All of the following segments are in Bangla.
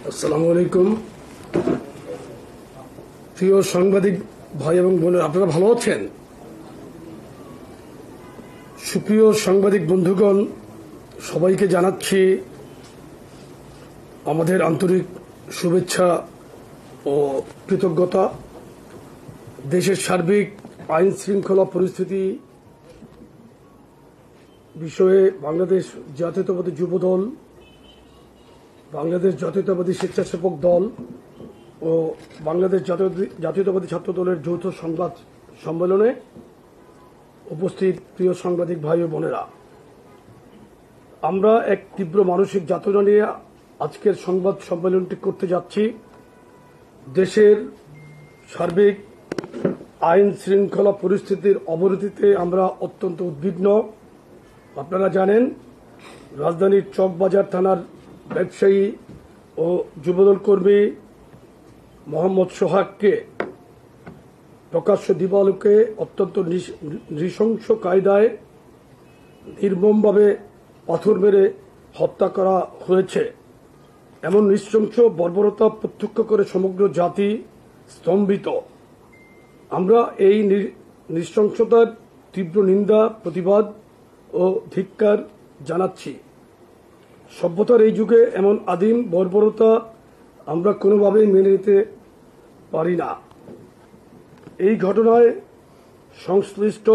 আসসালামু আলাইকুম। প্রিয় সাংবাদিক ভাই এবং বোনেরা, আপনারা ভালো আছেন? সুপ্রিয় সাংবাদিক বন্ধুগণ, সবাইকে জানাচ্ছি আমাদের আন্তরিক শুভেচ্ছা ও কৃতজ্ঞতা। দেশের সার্বিক আইন শৃঙ্খলা পরিস্থিতি বিষয়ে বাংলাদেশ জাতীয়তাবাদী যুবদল, বাংলাদেশ জাতীয়তাবাদী স্বেচ্ছাসেবক দল ও বাংলাদেশ জাতীয়তাবাদী ছাত্র দলের যৌথ সংবাদ সম্মেলনে উপস্থিত প্রিয় সাংবাদিক ভাই ও বোনেরা, আমরা এক তীব্র মানসিক যাতনা নিয়ে আজকের সংবাদ সম্মেলনটি করতে যাচ্ছি। দেশের সার্বিক আইন শৃঙ্খলা পরিস্থিতির অবনতিতে আমরা অত্যন্ত উদ্বিগ্ন। আপনারা জানেন, রাজধানীর চকবাজার থানার ব্যবসায়ী ও যুবদল কর্মী মোহাম্মদ সোহাগকে প্রকাশ্য দিবালোকে অত্যন্ত নৃশংস কায়দায় নির্মমভাবে পাথর মেরে হত্যা করা হয়েছে। এমন নৃশংস বর্বরতা প্রত্যক্ষ করে সমগ্র জাতি স্তম্ভিত। আমরা এই নৃশংসতার তীব্র নিন্দা, প্রতিবাদ ও ধিক্কার জানাচ্ছি। সভ্যতার এই যুগে এমন আদিম বর্বরতা আমরা কোনোভাবেই মেনে নিতে পারি না। এই ঘটনায় সংশ্লিষ্ট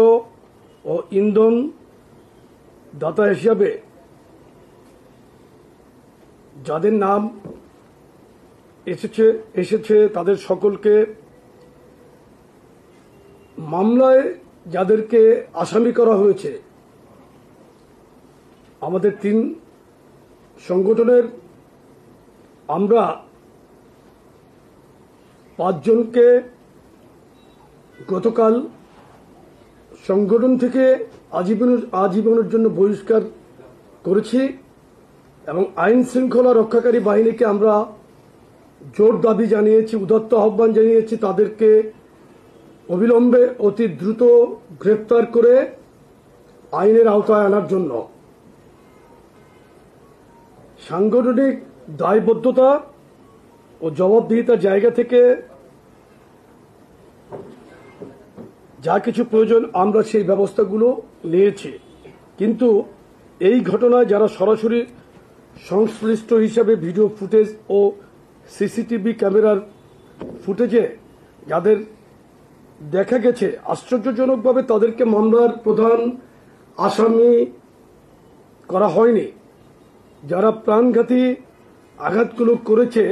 ও ইন্ধন দাতা হিসাবে যাদের নাম এসেছে তাদের সকলকে, মামলায় যাদেরকে আসামি করা হয়েছে, আমাদের 3 সংগঠনের আমরা 5 জনকে গতকাল সংগঠন থেকে আজীবনের জন্য বহিষ্কার করেছি এবং আইন শৃঙ্খলা রক্ষাকারী বাহিনীকে আমরা জোর দাবি জানিয়েছি, উদাত্ত আহ্বান জানিয়েছি তাদেরকে অবিলম্বে অতি দ্রুত গ্রেপ্তার করে আইনের আওতায় আনার জন্য। সাংগঠনিক দায়বদ্ধতা ও জবাবদিহিতার জায়গা থেকে যা কিছু প্রয়োজন আমরা সেই ব্যবস্থাগুলো নিয়েছি, কিন্তু এই ঘটনায় যারা সরাসরি সংশ্লিষ্ট হিসাবে ভিডিও ফুটেজ ও সিসিটিভি ক্যামেরার ফুটেজে যাদের দেখা গেছে, আশ্চর্যজনকভাবে তাদেরকে মামলার প্রধান আসামি করা হয়নি। যারা প্রাণঘাতী আঘাতগুলো করেছে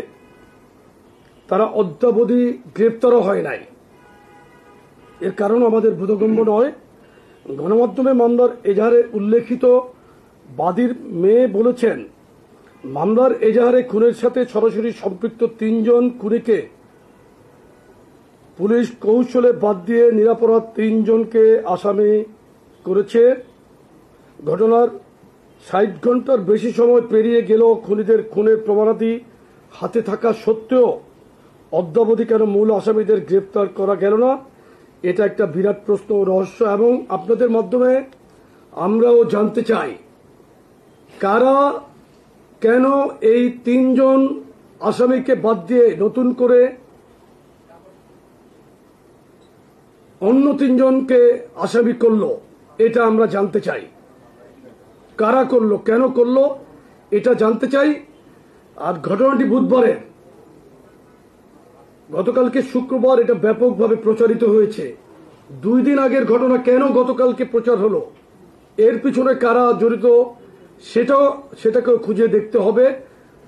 তারা অদ্যাবধি গ্রেপ্তারও হয় নাই। এর কারণ আমাদের বোধগম্য নয়। গণমাধ্যমে মামলার এজাহারে উল্লেখিত বাদীর মেয়ে বলেছেন, মামলার এজাহারে খুনের সাথে সরাসরি সম্পৃক্ত 3 জন খুনিকে পুলিশ কৌশলে বাদ দিয়ে নিরপরাধ 3 জনকে আসামি করেছে। ঘটনার 60 ঘন্টার বেশি সময় পেরিয়ে গেলেও খুনিদের খুনের প্রমাণাদি হাতে থাকা সত্ত্বেও অদ্যাবধি কেন মূল আসামিদের গ্রেপ্তার করা গেল না, এটা একটা বিরাট প্রশ্ন ও রহস্য। এবং আপনাদের মাধ্যমে আমরাও জানতে চাই, কারা কেন এই 3 জন আসামিকে বাদ দিয়ে নতুন করে অন্য 3 জনকে আসামি করলো, এটা আমরা জানতে চাই। কারা করলো, কেন করলো, এটা জানতে চাই। আর ঘটনাটি বুধবারের, গতকালকে শুক্রবার এটা ব্যাপকভাবে প্রচারিত হয়েছে। 2 দিন আগের ঘটনা কেন গতকালকে প্রচার হলো, এর পিছনে কারা জড়িত সেটাকেও খুঁজে দেখতে হবে।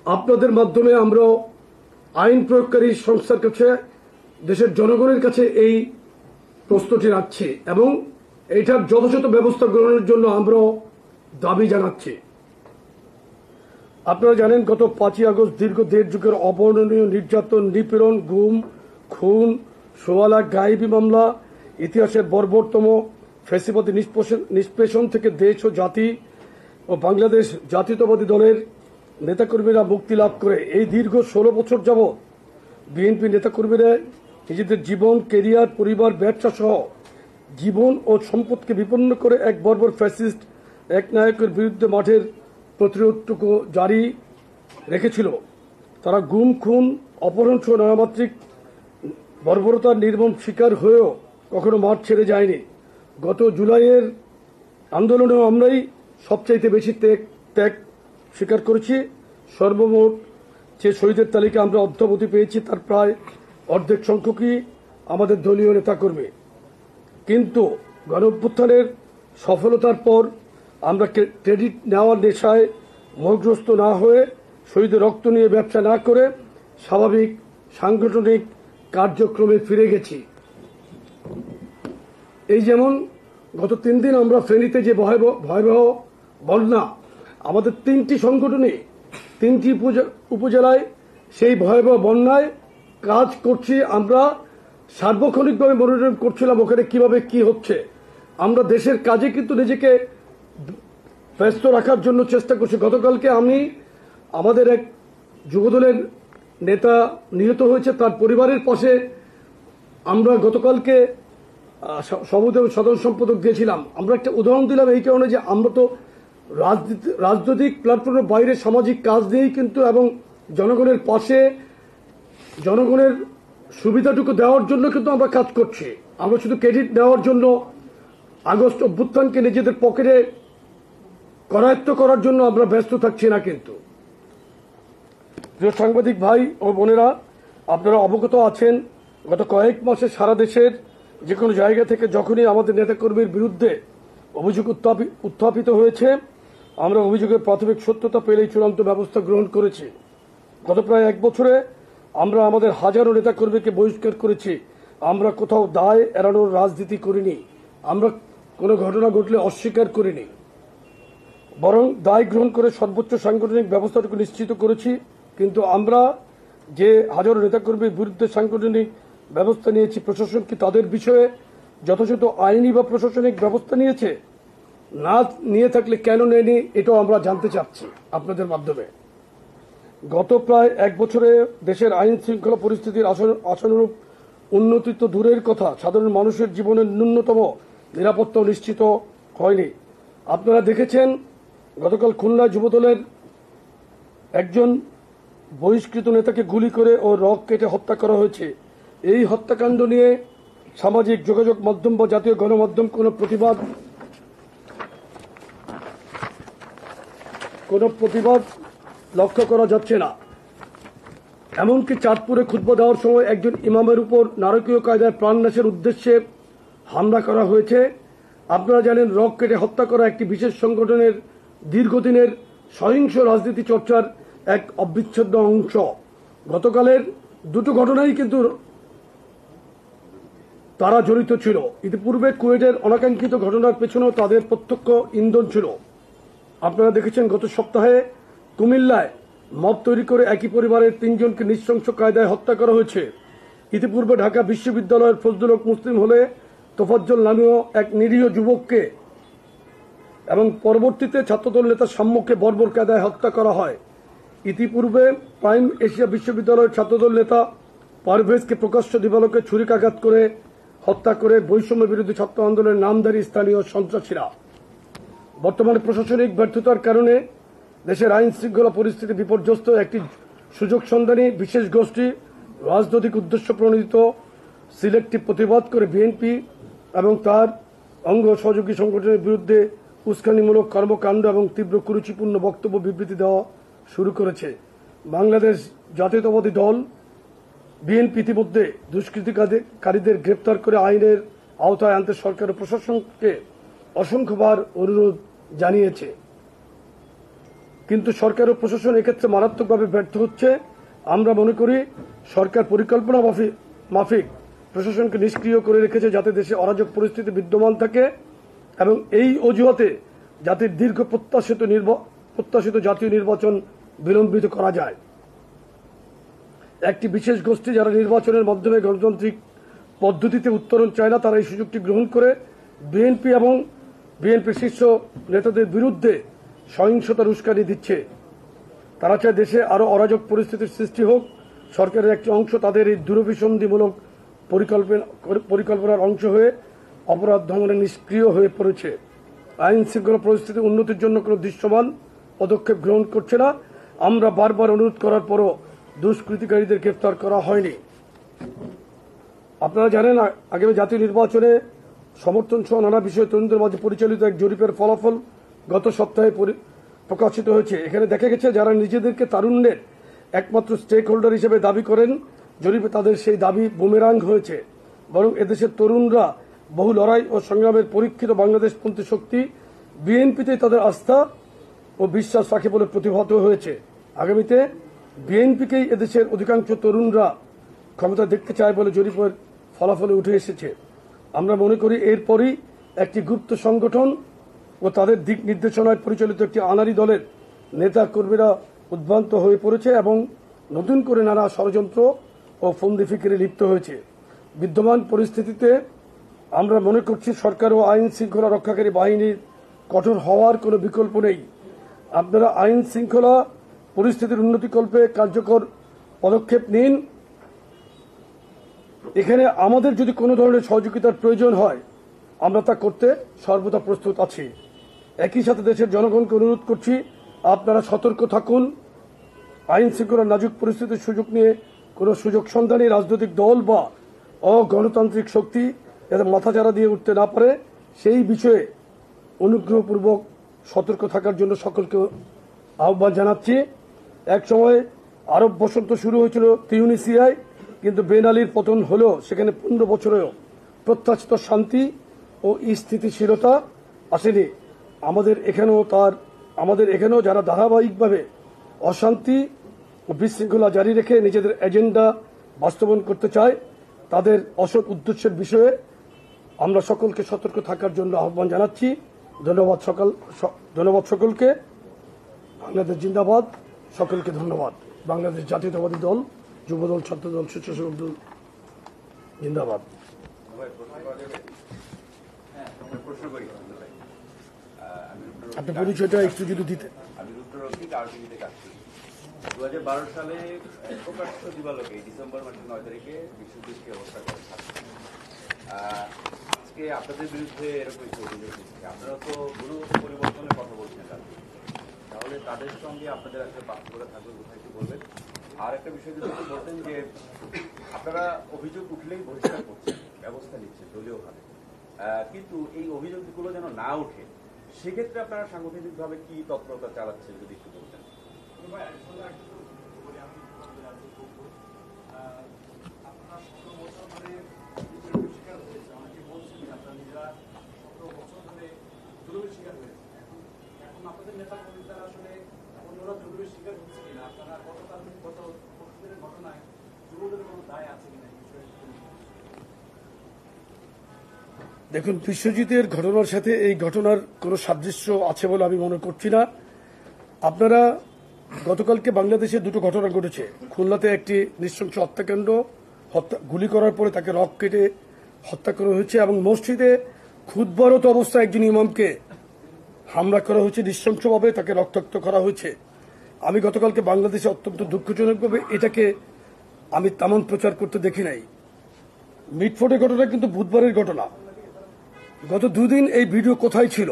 আপনাদের মাধ্যমে আমরা আইন প্রয়োগকারী সংস্থার কাছে, দেশের জনগণের কাছে এই প্রশ্নটি রাখছি এবং এইটার যথাযথ ব্যবস্থা গ্রহণের জন্য আমরা দাবি জানাচ্ছি। আপনারা জানেন, গত 5ই আগস্ট দীর্ঘ 1.5 যুগের অবর্ণনীয় নির্যাতন, নিপীড়ন, গুম, খুন, 16 লাখ গায়েবী মামলা, ইতিহাসের বর্বরতম ফ্যাসিবাদী নিষ্পেষণ থেকে দেশ ও জাতি ও বাংলাদেশ জাতীয়তাবাদী দলের নেতাকর্মীরা মুক্তি লাভ করে এই দীর্ঘ 16 বছর যাবৎ বিএনপি নেতাকর্মীরা নিজেদের জীবন, কেরিয়ার, পরিবার, ব্যবসা সহ জীবন ও সম্পদকে বিপন্ন করে এক বর্বর ফ্যাসিস্ট এক নায়কের বিরুদ্ধে মাঠের প্রতিরোধটুকু জারি রেখেছিল। তারা গুম, খুন, অপহরণ সহ নানামাত্রিক বর্বরতার নির্মম শিকার হয়েও কখনো মাঠ ছেড়ে যায়নি। গত জুলাইয়ের আন্দোলনেও আমরাই সবচাইতে বেশি ত্যাগ স্বীকার করেছি। সর্বমোট যে শহীদের তালিকা আমরা অদ্যাবধি পেয়েছি তার প্রায় অর্ধেক সংখ্যকই আমাদের দলীয় নেতাকর্মী। কিন্তু গণঅভ্যুত্থানের সফলতার পর আমরা ক্রেডিট নেওয়ার নেশায় মোহগ্রস্ত না হয়ে শহীদের রক্ত নিয়ে ব্যবসা না করে স্বাভাবিক সাংগঠনিক কার্যক্রমে ফিরে গেছি। এই যেমন গত 3 দিন আমরা ফেনীতে যে ভয়াবহ বন্যা, আমাদের 3টি সংগঠনে 3টি উপজেলায় সেই ভয়াবহ বন্যায় কাজ করছি। আমরা সার্বক্ষণিকভাবে মনিটরিং করছিলাম ওখানে কিভাবে কি হচ্ছে। আমরা দেশের কাজে কিন্তু নিজেকে ব্যস্ত রাখার জন্য চেষ্টা করছি। গতকালকে আমি আমাদের এক যুবদলের নেতা নিহত হয়েছে, তার পরিবারের পাশে আমরা গতকালকে সভাপতি সাধারণ সম্পাদক দিয়েছিলাম। আমরা একটা উদাহরণ দিলাম এই কারণে যে আমরা তো রাজনৈতিক প্ল্যাটফর্মের বাইরে সামাজিক কাজ দিয়েই কিন্তু এবং জনগণের পাশে জনগণের সুবিধাটুকু দেওয়ার জন্য কিন্তু আমরা কাজ করছি। আমরা শুধু ক্রেডিট নেওয়ার জন্য আগস্ট অভ্যুত্থানকে নিজেদের পকেটে করায়ত্ত করার জন্য আমরা ব্যস্ত থাকছি না। কিন্তু প্রিয় সাংবাদিক ভাই ও বোনেরা, আপনারা অবগত আছেন গত কয়েক মাসে সারা দেশের যে কোনো জায়গা থেকে যখনই আমাদের নেতাকর্মীর বিরুদ্ধে অভিযোগ উত্থাপিত হয়েছে, আমরা অভিযোগের প্রাথমিক সত্যতা পেলেই চূড়ান্ত ব্যবস্থা গ্রহণ করেছি। গত প্রায় 1 বছরে আমরা আমাদের হাজারো নেতাকর্মীকে বহিষ্কার করেছি। আমরা কোথাও দায় এড়ানোর রাজনীতি করিনি। আমরা কোনো ঘটনা ঘটলে অস্বীকার করিনি, বরং দায় গ্রহণ করে সর্বোচ্চ সাংগঠনিক ব্যবস্থাটুকু নিশ্চিত করেছি। কিন্তু আমরা যে হাজারো নেতাকর্মীর বিরুদ্ধে সাংগঠনিক ব্যবস্থা নিয়েছি, প্রশাসন কি তাদের বিষয়ে যথাযথ আইনি বা প্রশাসনিক ব্যবস্থা নিয়েছে? না নিয়ে থাকলে কেন নেয়নি, এটাও আমরা জানতে চাচ্ছি আপনাদের মাধ্যমে। গত প্রায় 1 বছরে দেশের আইন শৃঙ্খলা পরিস্থিতির আশানুরূপ উন্নতি তো দূরের কথা, সাধারণ মানুষের জীবনের ন্যূনতম নিরাপত্তাও নিশ্চিত হয়নি। আপনারা দেখেছেন গতকাল খুলনা যুবদলের একজন বহিষ্কৃত নেতাকে গুলি করে ও রগ কেটে হত্যা করা হয়েছে। এই হত্যাকাণ্ড নিয়ে সামাজিক যোগাযোগ মাধ্যম বা জাতীয় গণমাধ্যম কোনো প্রতিবাদ লক্ষ্য করা যাচ্ছে না। এমনকি চাঁদপুরে খুতবা দেওয়ার সময় একজন ইমামের উপর নারকীয় কায়দায় প্রাণনাশের উদ্দেশ্যে হামলা করা হয়েছে। আপনারা জানেন রগ কেটে হত্যা করা একটি বিশেষ সংগঠনের দীর্ঘদিনের সহিংস রাজনীতি চর্চার এক অবিচ্ছেদ্য অংশ। গতকালের দুটো ঘটনাই কিন্তু তারা জড়িত ছিল। ইতিপূর্বে কুয়েটের অনাকাঙ্ক্ষিত ঘটনার পেছনেও তাদের প্রত্যক্ষ ইন্ধন ছিল। আপনারা দেখেছেন গত সপ্তাহে কুমিল্লায় মব তৈরি করে একই পরিবারের 3 জনকে নৃশংস কায়দায় হত্যা করা হয়েছে। ইতিপূর্বে ঢাকা বিশ্ববিদ্যালয়ের ফজলুল হক মুসলিম হলে তোফাজ্জল নামীয় এক নিরীহ যুবককে এবং পরবর্তীতে ছাত্রদল নেতা সাম্যকে বর্বর কায়দায় হত্যা করা হয়। ইতিপূর্বে প্রাইম এশিয়া বিশ্ববিদ্যালয়ের ছাত্রদল নেতা পারভেজকে প্রকাশ্য দিবালোকে ছুরিকাঘাত করে হত্যা করে বৈষম্য বিরোধী ছাত্র আন্দোলনের নামধারী স্থানীয় সন্ত্রাসীরা। বর্তমানে প্রশাসনিক ব্যর্থতার কারণে দেশের আইন শৃঙ্খলা পরিস্থিতি বিপর্যস্ত। একটি সুযোগ সন্ধানী বিশেষ গোষ্ঠী রাজনৈতিক উদ্দেশ্য প্রণোদিত সিলেক্টিভ প্রতিবাদ করে বিএনপি এবং তার অঙ্গ সহযোগী সংগঠনের বিরুদ্ধে উস্কানিমূলক কর্মকাণ্ড এবং তীব্র কুরুচিপূর্ণ বক্তব্য বিবৃতি দেওয়া শুরু করেছে। বাংলাদেশ জাতীয়তাবাদী দল বিএনপি ইতিমধ্যে দুষ্কৃতিকারীদের গ্রেপ্তার করে আইনের আওতায় আনতে সরকার ও প্রশাসনকে অসংখ্যবার অনুরোধ জানিয়েছে। কিন্তু সরকার ও প্রশাসন এক্ষেত্রে মারাত্মকভাবে ব্যর্থ হচ্ছে। আমরা মনে করি সরকার পরিকল্পনা মাফিক প্রশাসনকে নিষ্ক্রিয় করে রেখেছে যাতে দেশে অরাজক পরিস্থিতি বিদ্যমান থাকে এবং এই অজুহাতে জাতির দীর্ঘ প্রত্যাশিত জাতীয় নির্বাচন বিলম্বিত করা যায়। একটি বিশেষ গোষ্ঠী যারা নির্বাচনের মাধ্যমে গণতান্ত্রিক পদ্ধতিতে উত্তরণ চায় না, তারা এই সুযোগটি গ্রহণ করে বিএনপি এবং বিএনপির শীর্ষ নেতাদের বিরুদ্ধে সহিংসতার উস্কানি দিচ্ছে। তারা চায় দেশে আরো অরাজক পরিস্থিতির সৃষ্টি হোক। সরকারের একটি অংশ তাদের এই দূরভিসন্ধিমূলক পরিকল্পনার অংশ হয়ে অপরাধ দমনে নিষ্ক্রিয় হয়ে পড়েছে। আইন শৃঙ্খলা পরিস্থিতি উন্নতির জন্য কোনো দৃশ্যমান পদক্ষেপ গ্রহণ করছে না। আমরা বারবার অনুরোধ করার পরও দুষ্কৃতিকারীদের গ্রেফতার করা হয়নি। আপনারা জানেন, আগামী জাতীয় নির্বাচনে সমর্থন সহ নানা বিষয়ে তরুণদের মাঝে পরিচালিত এক জরিপের ফলাফল গত সপ্তাহে প্রকাশিত হয়েছে। এখানে দেখা গেছে, যারা নিজেদেরকে তারুণ্যের একমাত্র স্টেক হোল্ডার হিসেবে দাবি করেন, জরিপে তাদের সেই দাবি বুমেরাং হয়েছে। বরং এদেশের তরুণরা বহু লড়াই ও সংগ্রামের পরীক্ষিত বাংলাদেশপন্থী শক্তি বিএনপিতে তাদের আস্থা ও বিশ্বাস রাখে বলে প্রতিভাত হয়েছে। আগামীতে বিএনপিকেই এদেশের অধিকাংশ তরুণরা ক্ষমতা দেখতে চায় বলে জরিপের ফলাফলে উঠে এসেছে। আমরা মনে করি এরপরই একটি গুপ্ত সংগঠন ও তাদের দিক নির্দেশনায় পরিচালিত একটি আনাড়ি দলের নেতা কর্মীরা উদ্ভ্রান্ত হয়ে পড়েছে এবং নতুন করে নানা ষড়যন্ত্র ও ফন্দি ফিকিরে লিপ্ত হয়েছে। বিদ্যমান পরিস্থিতিতে আমরা মনে করছি সরকার ও আইন শৃঙ্খলা রক্ষাকারী বাহিনীর কঠোর হওয়ার কোনো বিকল্প নেই। আপনারা আইন শৃঙ্খলা পরিস্থিতির উন্নতিকল্পে কার্যকর পদক্ষেপ নিন। এখানে আমাদের যদি কোনো ধরনের সহযোগিতার প্রয়োজন হয়, আমরা তা করতে সর্বদা প্রস্তুত আছি। একই সাথে দেশের জনগণকে অনুরোধ করছি, আপনারা সতর্ক থাকুন। আইন শৃঙ্খলার নাজুক পরিস্থিতির সুযোগ নিয়ে কোনো সুযোগ সন্ধানী রাজনৈতিক দল বা অগণতান্ত্রিক শক্তি যাতে মাথাচাড়া দিয়ে উঠতে না পারে, সেই বিষয়ে অনুগ্রহপূর্বক সতর্ক থাকার জন্য সকলকে আহ্বান জানাচ্ছি। এক সময় আরব বসন্ত শুরু হয়েছিল তিউনিসিয়ায়, কিন্তু বেন আলীর পতন হলেও সেখানে 15 বছরেও প্রত্যাশিত শান্তি ও স্থিতিশীলতা আসেনি। আমাদের এখানেও যারা ধারাবাহিকভাবে অশান্তি ও বিশৃঙ্খলা জারি রেখে নিজেদের এজেন্ডা বাস্তবায়ন করতে চায়, তাদের অসৎ উদ্দেশ্যের বিষয়ে আমরা সকলকে সতর্ক থাকার জন্য আহ্বান জানাচ্ছি। ধন্যবাদ সকলকে। বাংলাদেশ জিন্দাবাদ। সকলকে ধন্যবাদ। বাংলাদেশ জাতীয়তাবাদী দল, যুবদল, ছাত্রদল, স্বেচ্ছাসেবক দল জিন্দাবাদ। আপনি পরিচয়টা একটু যদি দিতেন। আমি রুদ্ররক্ষিক আরটিভিতে কাজ করি। 2012 সালে প্রকাশ্য দিবালোকে ডিসেম্বর মাসের 9 তারিখে বিশ্ববিদ্যালয়কে হত্যা করে। আজকে আপনাদের বিরুদ্ধে এরকম একটি অভিযোগ এসেছে। আপনারা তো গুণগত পরিবর্তনের কথা বলছেন, তাহলে তাদের সঙ্গে আপনাদের একটা পার্থক্য থাকবে, কোথায় কি বলবেন? আর একটা বিষয় যদি বলতেন যে আপনারা অভিযোগ উঠলেই বহিষ্কার করছেন, ব্যবস্থা নিচ্ছেন দলীয়ভাবে, কিন্তু এই অভিযোগগুলো যেন না উঠে, সেক্ষেত্রে আপনারা সাংগঠনিকভাবে কি তৎপরতা চালাচ্ছেন যদি একটু বলতেন। দেখুন, বিশ্বজিতের ঘটনার সাথে এই ঘটনার কোনো সাদৃশ্য আছে বলে আমি মনে করছি না। আপনারা গতকালকে বাংলাদেশে দুটো ঘটনা ঘটেছে। খুলনাতে একটি নৃশংস হত্যাকাণ্ড, গুলি করার পরে তাকে রক কেটে হত্যা করা হয়েছে, এবং মসজিদে খুতবারত অবস্থায় একজন ইমামকে হামলা করা হয়েছে, নৃশংসভাবে তাকে রক্তাক্ত করা হয়েছে। আমি গতকালকে বাংলাদেশে অত্যন্ত দুঃখজনকভাবে এটাকে আমি তেমন প্রচার করতে দেখি নাই। মিটফোর্টের ঘটনা কিন্তু বুধবারের ঘটনা। গত দুদিন এই ভিডিও কোথায় ছিল,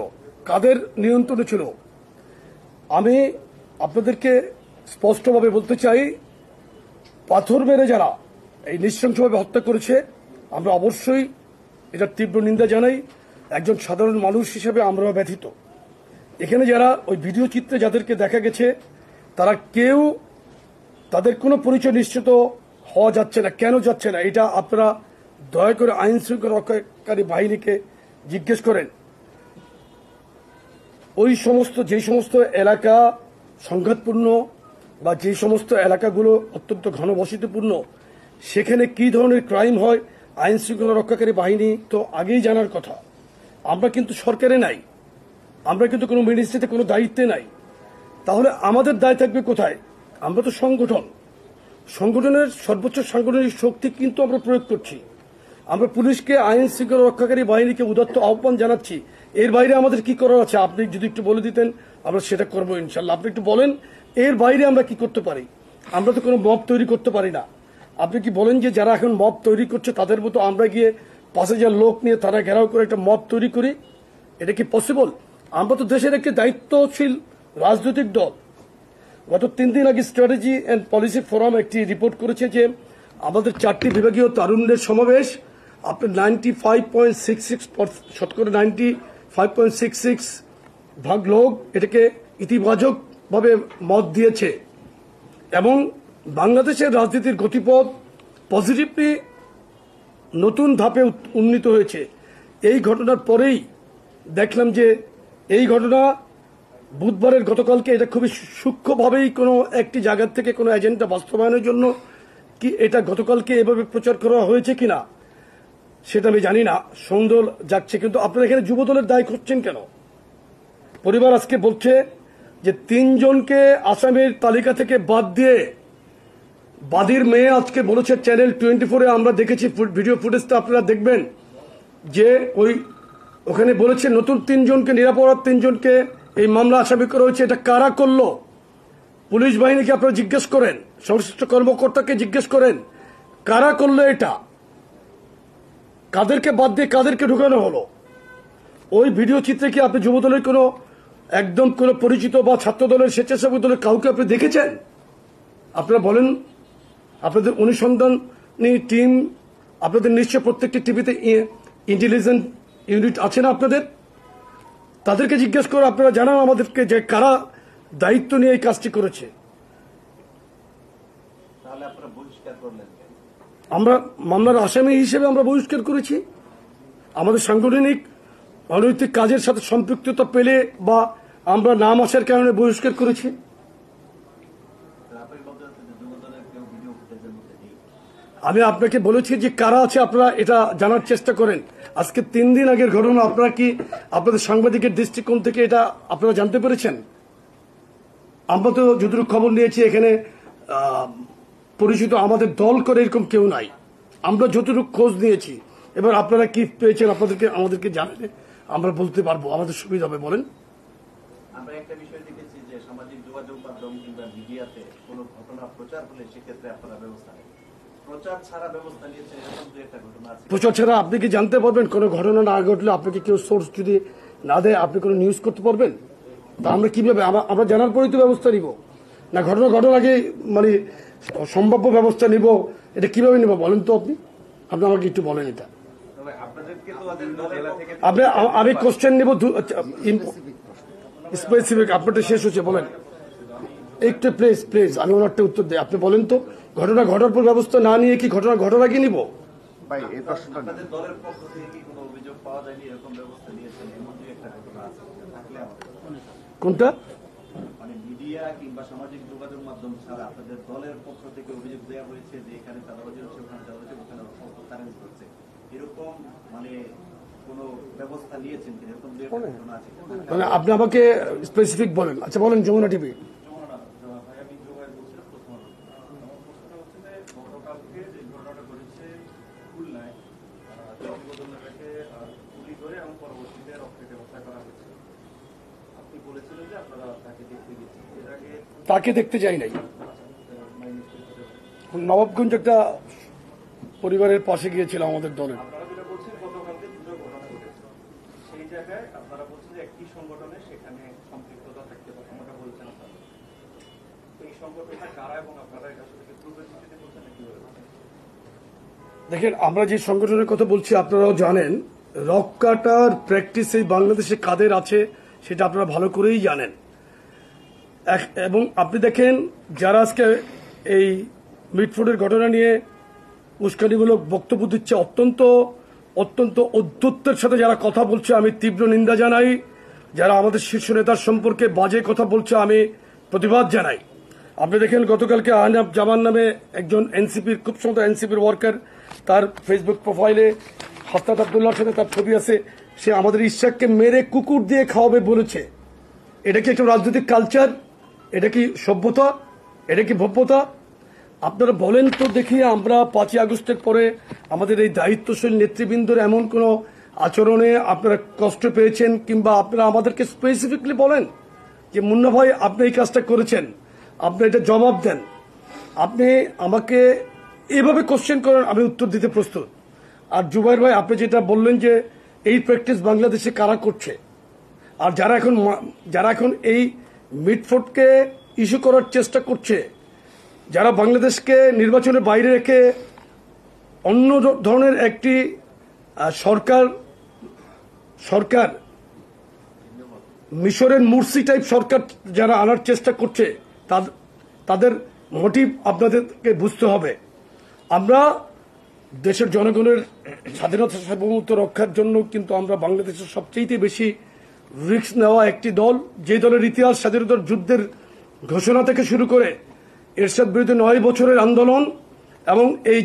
কাদের নিয়ন্ত্রণে ছিল? আমি আপনাদেরকে স্পষ্টভাবে বলতে চাই, পাথর মেরে যারা এই নৃশংসভাবে হত্যা করেছে, আমরা অবশ্যই এটার তীব্র নিন্দা জানাই। একজন সাধারণ মানুষ হিসেবে আমরাও ব্যথিত। এখানে যারা ওই ভিডিও চিত্রে যাদেরকে দেখা গেছে, তারা কেউ, তাদের কোনো পরিচয় নিশ্চিত হওয়া যাচ্ছে না। কেন যাচ্ছে না, এটা আপনারা দয়া করে আইন শৃঙ্খলা রক্ষাকারী বাহিনীকে জিজ্ঞেস করেন। যে সমস্ত এলাকা সংঘাতপূর্ণ বা যে সমস্ত এলাকাগুলো অত্যন্ত ঘনবসতিপূর্ণ, সেখানে কি ধরনের ক্রাইম হয় আইন শৃঙ্খলা রক্ষাকারী বাহিনী তো আগেই জানার কথা। আমরা কিন্তু সরকারে নাই, আমরা কিন্তু কোনো মিনিস্ট্রিতে কোনো দায়িত্বে নাই। তাহলে আমাদের দায় থাকবে কোথায়? আমরা তো সংগঠনের সর্বোচ্চ সাংগঠনিক শক্তি কিন্তু আমরা প্রয়োগ করছি। আমরা পুলিশকে, আইন শৃঙ্খলা রক্ষাকারী বাহিনীকে উদাত্ত আহ্বান জানাচ্ছি। এর বাইরে আমাদের কি করার আছে আপনি যদি একটু বলে দিতেন, আমরা সেটা করবো ইনশাল্লাহ। আপনি একটু বলেন, এর বাইরে আমরা কি করতে পারি? আমরা তো কোনো মব তৈরি করতে পারি না। আপনি কি বলেন যে যারা এখন মব তৈরি করছে তাদের মতো আমরা গিয়ে 5,000 লোক নিয়ে তারা ঘেরাও করে একটা মব তৈরি করি? এটা কি পসিবল? আমরা তো দেশের একটি দায়িত্বশীল রাজনৈতিক দল। গত 3 দিন আগে স্ট্র্যাটেজি অ্যান্ড পলিসি ফোরাম একটি রিপোর্ট করেছে যে আমাদের 4টি বিভাগীয় তারুণ্যের সমাবেশ আপনার 95.66 শতকরা 95.66 ভাগ লোক এটাকে ইতিবাচকভাবে মত দিয়েছে এবং বাংলাদেশের রাজনীতির গতিপথ পজিটিভলি নতুন ধাপে উন্নীত হয়েছে। এই ঘটনার পরেই দেখলাম যে এই ঘটনা বুধবারের গতকালকে এটা খুবই সূক্ষ্মভাবেই কোনো একটি জায়গা থেকে কোনো এজেন্ডা বাস্তবায়নের জন্য কি এটা গতকালকে এভাবে প্রচার করা হয়েছে কিনা সেটা আমি জানি না, সন্দেহ যাচ্ছে। কিন্তু আপনারা এখানে যুবদলের দায় করছেন কেন? পরিবার আজকে বলছে যে 3 জনকে আসামির তালিকা থেকে বাদ দিয়ে বাদীর মেয়ে আজকে বলেছে চ্যানেল 24-এ আমরা দেখেছি ভিডিও ফুটেজটা আপনারা দেখবেন যে ওখানে বলেছে নতুন 3 জনকে নিরাপরাধ 3 জনকে এই মামলা আসামি করা হয়েছে। এটা কারা করলো? পুলিশ বাহিনীকে আপনারা জিজ্ঞেস করেন, সংশ্লিষ্ট কর্মকর্তাকে জিজ্ঞেস করেন কারা করলো এটা, কাদেরকে বাদ দিয়ে কাদেরকে ঢুকানো হলো। ওই ভিডিও চিত্রে কি আপনি যুবদলের কোনো একদম কোনো পরিচিত বা ছাত্র দলের স্বেচ্ছাসেবক দলের কাউকে আপনি দেখেছেন? আপনারা বলেন, আপনাদের অনুসন্ধানী টিম, আপনাদের নিশ্চয় প্রত্যেকটি টিভিতে ইন্টেলিজেন্স ইউনিট আছে না আপনাদের? তাদেরকে জিজ্ঞেস করে আপনারা জানান আমাদেরকে যে কারা দায়িত্ব নিয়ে এই কাজটি করেছে। আমরা মামলার আসামি হিসেবে আমরা বহিষ্কার করেছি। আমাদের সাংগঠনিক অনৈতিক কাজের সাথে সম্পৃক্ততা পেলে বা আমরা নাম আসার কারণে বহিষ্কার করেছি। আমি আপনাকে বলেছি যে কারা আছে আপনারা এটা জানার চেষ্টা করেন। আজকে 3 দিন আগের ঘটনা আপনারা কি আপনাদের সাংবাদিকের দৃষ্টিকোণ থেকে এটা আপনারা জানতে পেরেছেন? আমরা তো যতটুকু খবর নিয়েছি এখানে পরিচিত আমাদের দল করে এরকম কেউ নাই। আমরা যতটুকু খোঁজ নিয়েছি, এবার আপনারা কি পেয়েছেন আমাদেরকে জানালে আমরা বলতে পারবো, আমাদের সুবিধা হবে। বলেন। আমরা একটা বিষয় দেখেছি যে সামাজিক যোগাযোগ মাধ্যম কিংবা মিডিয়াতে কোনো ঘটনা প্রচার হলে সেক্ষেত্রে আপনারা ব্যবস্থা নেন, প্রচার ছাড়া ব্যবস্থা নিয়েছেন, এরকম দু একটা ঘটনা আছে। প্রচার ছাড়া আপনি কি জানতে পারবেন? কোনো ঘটনা না ঘটলে আপনাকে কেউ সোর্স যদি না দেয় আপনি কোনো নিউজ করতে পারবেন? তা আমরা কিভাবে আমরা জানার পরেই তো ব্যবস্থা নিব না? ঘটনা ঘটার আগে মানে সম্ভাব্য ব্যবস্থা নিব, এটা কিভাবে নিব বলেন তো? আপনি আমাকে একটু বলেন এটা। আমি কোশ্চেন নিব স্পেসিফিক। আপনারটা শেষ হচ্ছে, বলেন একটু প্লিজ আমি ওনারটা উত্তর দিই। আপনি বলেন তো, ঘটনা ঘটার পর ব্যবস্থা না নিয়ে কি ঘটনা ঘটার আগে নিব? আপনাদের দলের পক্ষ থেকে কি কোনো অভিযোগ পাওয়া যায়নি এরকম ব্যবস্থা নিয়েছেন? এমন দু একটা ঘটনা আছে থাকলে কোনটা? মানে মিডিয়া কিংবা সামাজিক যোগাযোগ মাধ্যম ছাড়া আপনাদের দলের পক্ষ থেকে অভিযোগ দেওয়া হয়েছে যে এখানে চাঁদাবাজি হচ্ছে, ওখানে চাঁদাবাজি, ওখানে অর্থ হচ্ছে, এরকম মানে কোনো ব্যবস্থা নিয়েছেন কিনা? এরকম দু একটা ঘটনা আছে মানে আপনি আমাকে স্পেসিফিক বলেন। আচ্ছা বলেন। যমুনা টিভি। তাকে দেখতে যাই নাই। নবাবগঞ্জ একটা পরিবারের পাশে গিয়েছিলাম আমাদের দলের। দেখেন, আমরা যে সংগঠনের কথা বলছি আপনারাও জানেন, রক কাটার প্র্যাকটিস এই বাংলাদেশে কাদের আছে সেটা আপনারা ভালো করেই জানেন। এবং আপনি দেখেন যারা আজকে এই মিটফোর্ডের ঘটনা নিয়ে উস্কানিমূলক বক্তব্য দিচ্ছে, অত্যন্ত ঔদ্ধত্যের সাথে যারা কথা বলছে, আমি তীব্র নিন্দা জানাই। যারা আমাদের শীর্ষ নেতার সম্পর্কে বাজে কথা বলছে আমি প্রতিবাদ জানাই। আপনি দেখেন গতকালকে আহনাব জামান নামে একজন এনসিপির খুব সম্ভবত এনসিপির ওয়ার্কার, তার ফেসবুক প্রোফাইলে হাসনাত আব্দুল্লাহর সাথে তার ছবি আছে, সে আমাদের ইশাককে মেরে কুকুর দিয়ে খাওয়াবে বলেছে। এটা কি একটা রাজনৈতিক কালচার? এটা কি সভ্যতা? এটা কি ভব্যতা? আপনারা বলেন তো দেখি, আমরা 5ই আগস্টের পরে আমাদের এই দায়িত্বশীল নেতৃবৃন্দর এমন কোনো আচরণে আপনারা কষ্ট পেয়েছেন কিংবা আপনারা আমাদেরকে স্পেসিফিকলি বলেন যে মুন্না ভাই আপনি এই কাজটা করেছেন, আপনি এটা জবাব দেন। আপনি আমাকে এভাবে কোশ্চেন করেন, আমি উত্তর দিতে প্রস্তুত। আর জুবাইর ভাই আপনি যেটা বললেন যে এই প্র্যাকটিস বাংলাদেশে কারা করছে, আর যারা এখন এই মিটফোর্ডকে ইস্যু করার চেষ্টা করছে, যারা বাংলাদেশকে নির্বাচনের বাইরে রেখে অন্য ধরনের একটি সরকার মিশরের মুরসি টাইপ সরকার যারা আনার চেষ্টা করছে, তাদের মোটিভ আপনাদেরকে বুঝতে হবে। আমরা দেশের জনগণের স্বাধীনতা সার্বভৌমত্ব রক্ষার জন্য কিন্তু আমরা বাংলাদেশের সবচেয়ে বেশি রিস্ক নেওয়া একটি দল, যে দলের ইতিহাস স্বাধীনতার যুদ্ধের ঘোষণা থেকে শুরু করে এরশাদ বিরুদ্ধে 9 বছরের আন্দোলন এবং এই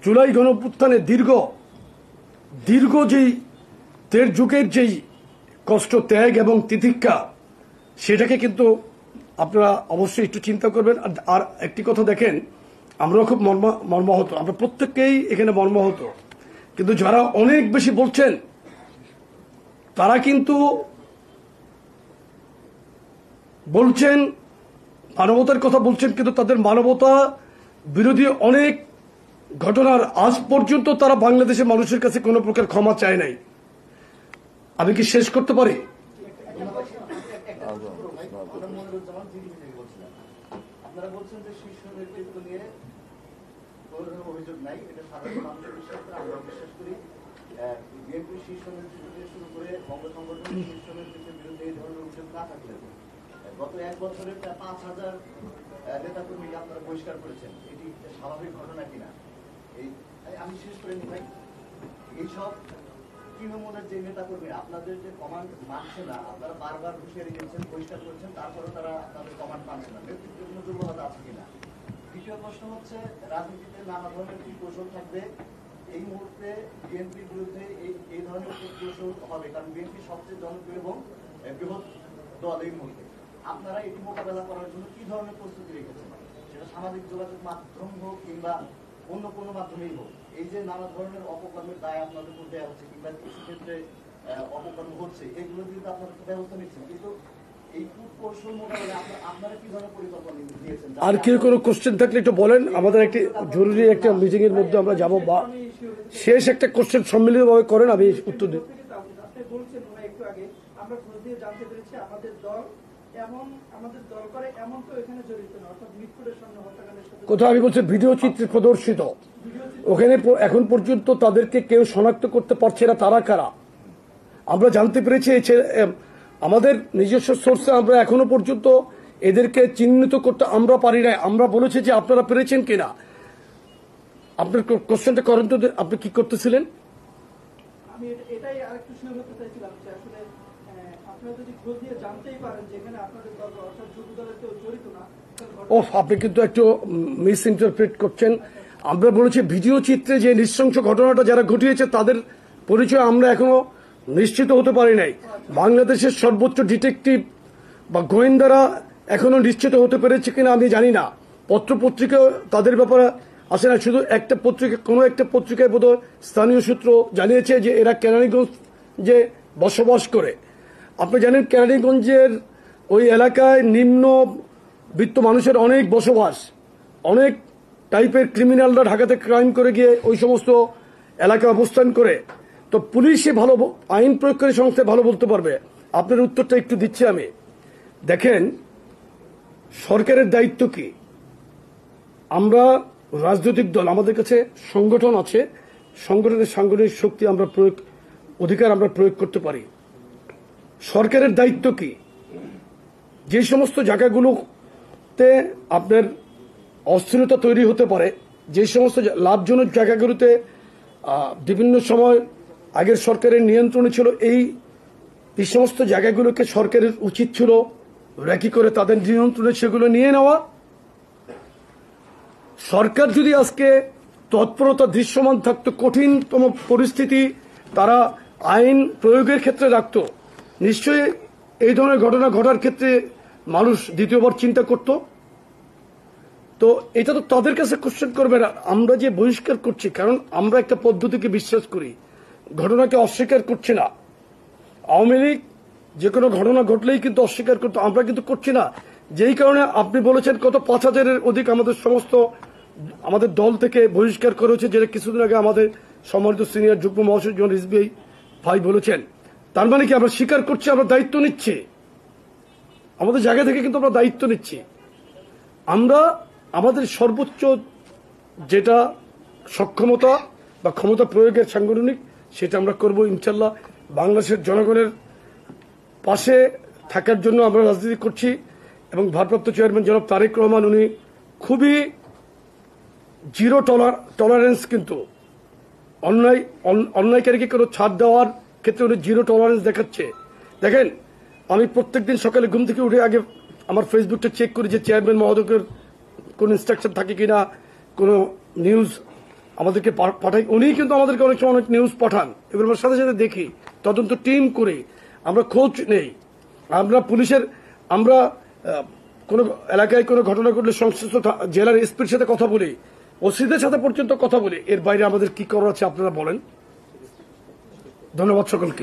জুলাই গণঅভ্যুত্থানে দীর্ঘ যেই 1.5 যুগের যেই কষ্ট, ত্যাগ এবং তিতিক্ষা, সেটাকে কিন্তু আপনারা অবশ্যই একটু চিন্তা করবেন। আর একটি কথা দেখেন, আমরাও খুব মর্মাহত, আমরা প্রত্যেককেই এখানে মর্মাহত, কিন্তু যারা অনেক বেশি বলছেন তারা কিন্তু বলছেন মানবতার কথা বলছেন, কিন্তু তাদের মানবতা বিরোধী অনেক ঘটনার আজ পর্যন্ত তারা বাংলাদেশের মানুষের কাছে কোনো প্রকার ক্ষমা চায় নাই। আমি কি শেষ করতে পারি? আপনারা বলছেন যে শীর্ষ নেতৃত্ব নিয়ে অভিযোগ নাই, এটা সাধারণ মানুষের বিশ্বাস করে, আমরা বিশ্বাস করি। বিএনপি শীর্ষ নেতৃত্ব থেকে শুরু করে বঙ্গ সংগঠনের শীর্ষ নেতৃত্বের বিরুদ্ধে এই ধরনের অভিযোগ না থাকলে গত 1 বছরে প্রায় 5,000 নেতাকর্মীকে আপনারা বহিষ্কার করেছেন, এটি স্বাভাবিক ঘটনা কিনা? আমি শেষ করে নি ভাই, এইসব তৃণমূলের যে নেতাকর্মী আপনাদের যে কমান্ড মানছে না, আপনারা বারবার হুঁশিয়ারি দিচ্ছেন, বহিষ্কার করছেন, তারপরেও তারা আপনাদের কমান্ড মানছে না, নেতৃত্বের কোনো দুর্বলতা আছে কিনা? দ্বিতীয় প্রশ্ন হচ্ছে, রাজনীতিতে নানা ধরনের কি কৌশল থাকবে, এই মুহূর্তে বিএনপির বিরুদ্ধে এই ধরনের কৌশল হবে, কারণ বিএনপি সবচেয়ে জনপ্রিয় এবং বৃহৎ দল এই মুহূর্তে। আপনারা এটি মোকাবেলা করার জন্য কি ধরনের প্রস্তুতি রেখেছেন? সেটা সামাজিক যোগাযোগ মাধ্যম হোক কিংবা অন্য কোনো মাধ্যমেই হোক, এই যে নানা ধরনের অপকর্মের দায় আপনাদের উপর দেওয়া হচ্ছে কিংবা কিছু ক্ষেত্রে অপকর্ম হচ্ছে, এগুলো কিন্তু আপনারা ব্যবস্থা নিচ্ছেন, কিন্তু এই কৌশল মোকাবেলা আপনারা কি ধরনের পরিকল্পনা দিয়েছেন? আর কি কোনো কোশ্চেন থাকলে একটু বলেন, আমাদের একটি জরুরি একটা মিটিং এর মধ্যে আমরা যাব, বা শেষ একটা কোশ্চেন সম্মিলিতভাবে করেন, আমি উত্তর দিই। আপনি বলছেন একটু আগে, আমরা খোঁজ দিয়ে জানতে পেরেছি আমাদের দল করে এমন তো এখানে জড়িত না, অর্থাৎ মিরপুরের সামনে হত্যাকাণ্ডের সাথে কোথাও আমি বলছি ভিডিও চিত্রে প্রদর্শিত, ওখানে এখন পর্যন্ত তাদেরকে কেউ শনাক্ত করতে পারছে না তারা কারা। আমরা জানতে পেরেছি আমাদের নিজস্ব সোর্সে আমরা এখনো পর্যন্ত এদেরকে চিহ্নিত করতে আমরা পারি না। আমরা বলেছি যে আপনারা পেরেছেন কিনা। আপনার কোশ্চেনটা করেন তো, আপনি কি করতেছিলেন? আমি এটাই আরেকটু শুনে বলতে চাইছিলাম যে আসলে আপনারা যদি খোঁজ দিয়ে জানতেই পারেন যে এখানে আপনাদের দল অর্থাৎ যুব দলের কেউ জড়িত না। আপনি কিন্তু একটু মিস ইন্টারপ্রেট করছেন। আমরা বলেছি ভিডিও চিত্রে যে নৃশংস ঘটনাটা যারা ঘটিয়েছে তাদের পরিচয় আমরা এখনো নিশ্চিত হতে পারি নাই। বাংলাদেশের সর্বোচ্চ ডিটেকটিভ বা গোয়েন্দারা এখনো নিশ্চিত হতে পেরেছে কিনা আমি জানি না। পত্রপত্রিকা তাদের ব্যাপারে আসে না, শুধু একটা পত্রিকা, কোনো একটা পত্রিকায় বোধহয় স্থানীয় সূত্র জানিয়েছে যে এরা কেরানীগঞ্জে বসবাস করে। আপনি জানেন কেরানীগঞ্জের ওই এলাকায় নিম্ন বিত্ত মানুষের অনেক বসবাস, অনেক টাইপের ক্রিমিনালরা ঢাকাতে ক্রাইম করে গিয়ে ওই সমস্ত এলাকায় অবস্থান করে। তো পুলিশে ভালো, আইন প্রয়োগকারী সংস্থায় ভালো বলতে পারবে। আপনার উত্তরটা একটু দিচ্ছি আমি। দেখেন, সরকারের দায়িত্ব কি? আমরা রাজনৈতিক দল, আমাদের কাছে সংগঠন আছে, সংগঠনের সাংগঠনিক শক্তি আমরা অধিকার আমরা প্রয়োগ করতে পারি। সরকারের দায়িত্ব কি? যে সমস্ত জায়গাগুলোতে আপনার অস্থিরতা তৈরি হতে পারে, যে সমস্ত লাভজনক জায়গাগুলোতে বিভিন্ন সময় আগের সরকারের নিয়ন্ত্রণে ছিল, এই সমস্ত জায়গাগুলোকে সরকারের উচিত ছিল র্যাকি করে তাদের নিয়ন্ত্রণে সেগুলো নিয়ে নেওয়া। সরকার যদি আজকে তৎপরতা দৃশ্যমান থাকতো, কঠিনতম পরিস্থিতি তারা আইন প্রয়োগের ক্ষেত্রে রাখত, নিশ্চয়ই এই ধরনের ঘটনা ঘটার ক্ষেত্রে মানুষ দ্বিতীয়বার চিন্তা করত। তো এটা তো তাদের কাছে কোশ্চেন করবে না। আমরা যে বহিষ্কার করছি, কারণ আমরা একটা পদ্ধতিকে বিশ্বাস করি, ঘটনাকে অস্বীকার করছি না। আওয়ামী লীগ যে কোনো ঘটনা ঘটলেই কিন্তু অস্বীকার করতো, আমরা কিন্তু করছি না। যেই কারণে আপনি বলেছেন কত 5,000-এর অধিক আমাদের দল থেকে বহিষ্কার করা হয়েছে, যেটা কিছুদিন আগে আমাদের সম্মানিত সিনিয়র যুগ্ম মহাসচিব জন রিজভী ভাই বলেছেন। তার মানে কি আমরা স্বীকার করছি, আমরা দায়িত্ব নিচ্ছি, আমাদের জায়গা থেকে কিন্তু আমরা দায়িত্ব নিচ্ছি। আমরা আমাদের সর্বোচ্চ যেটা সক্ষমতা বা ক্ষমতা প্রয়োগের সাংগঠনিক সেটা আমরা করব ইনশাল্লাহ। বাংলাদেশের জনগণের পাশে থাকার জন্য আমরা রাজনীতি করছি এবং ভারপ্রাপ্ত চেয়ারম্যান জনাব তারেক রহমান উনি খুবই জিরো টলারেন্স, কিন্তু অন্যায়কারীকে কোনো ছাড় দেওয়ার ক্ষেত্রে উনি জিরো টলারেন্স দেখাচ্ছে। দেখেন, আমি প্রত্যেকদিন সকালে ঘুম থেকে উঠে আগে আমার ফেসবুকটা চেক করি যে চেয়ারম্যান মহোদয়ের কোন ইনস্ট্রাকশন থাকে কিনা, কোনো নিউজ আমাদেরকে পাঠাই। উনি কিন্তু আমাদেরকে অনেক সময় অনেক নিউজ পাঠান, এগুলো আমরা সাথে সাথে দেখি, তদন্ত টিম করে আমরা খোঁজ নেই। আমরা পুলিশের আমরা কোনো এলাকায় কোনো ঘটনা ঘটলে সংশ্লিষ্ট জেলার এসপির সাথে কথা বলি, ওসিদের সাথে পর্যন্ত কথা বলি। এর বাইরে আমাদের কি করার আছে আপনারা বলেন। ধন্যবাদ সকলকে।